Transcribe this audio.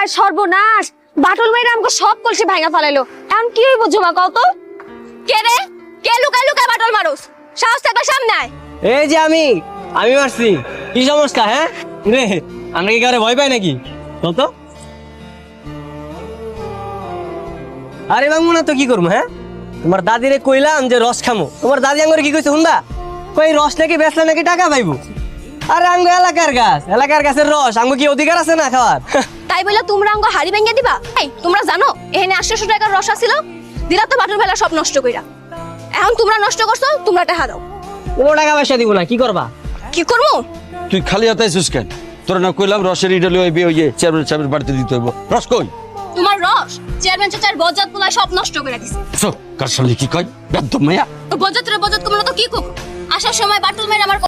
হায় সর্বনাশ, বাটুল মাইরা আমাকে সব কলসি ভাঙা ফেলাইলো। এখন কি হইব জমা কও তো? কে রে? কে লুকায় লুকায় বাটুল মারুস? সাহস থাকলে সামনে আয়। এই যে আমি মারছি। কি সমস্যা? হ্যাঁ রে, আমরা কি কারে ভয় পাই নাকি? বল তো। আরে বাবু না তো কি করবো? হ্যাঁ, তোমার দাদিরে কইলাম যে রস খামো, তোমার দাদি আঙ্গরে কি কইছে শুনবা? কই রস নাকি বেচলে নাকি টাকা পাইবো। আরে আঙ্গ এলাকার গাছের রস, আঙ্গ কি অধিকার আছে না খাওয়ার? তাই বলে তোমরা আঙ্গ হাড়ি ভেঙে দিবা? এই তোমরা জানো এখানে 800 টাকার রস আছিল, দিলা তো বাটুল ফেলা সব নষ্ট কইরা। এখন তোমরা নষ্ট করছো, তোমরা টাকা দাও। কোনো টাকা পয়সা দিব না, কি করবা? কি করবো? তুই খালি হাতে আইছিস কেন? তোর না কইলাম রসের ইডালি হইবে, ওই যে চেয়ারম্যান সাহেবের বাড়িতে দিতে হইব। রস কই? তোমার রস চেয়ারম্যান চাচার বজ্জাত পোলায় সব নষ্ট করে দিছে। কার সালে কি কয়? বেদ্য মাইয়া। তো বজ্জাত কমলো তো কি করব? আসার সময় বাটুল মেরে আমার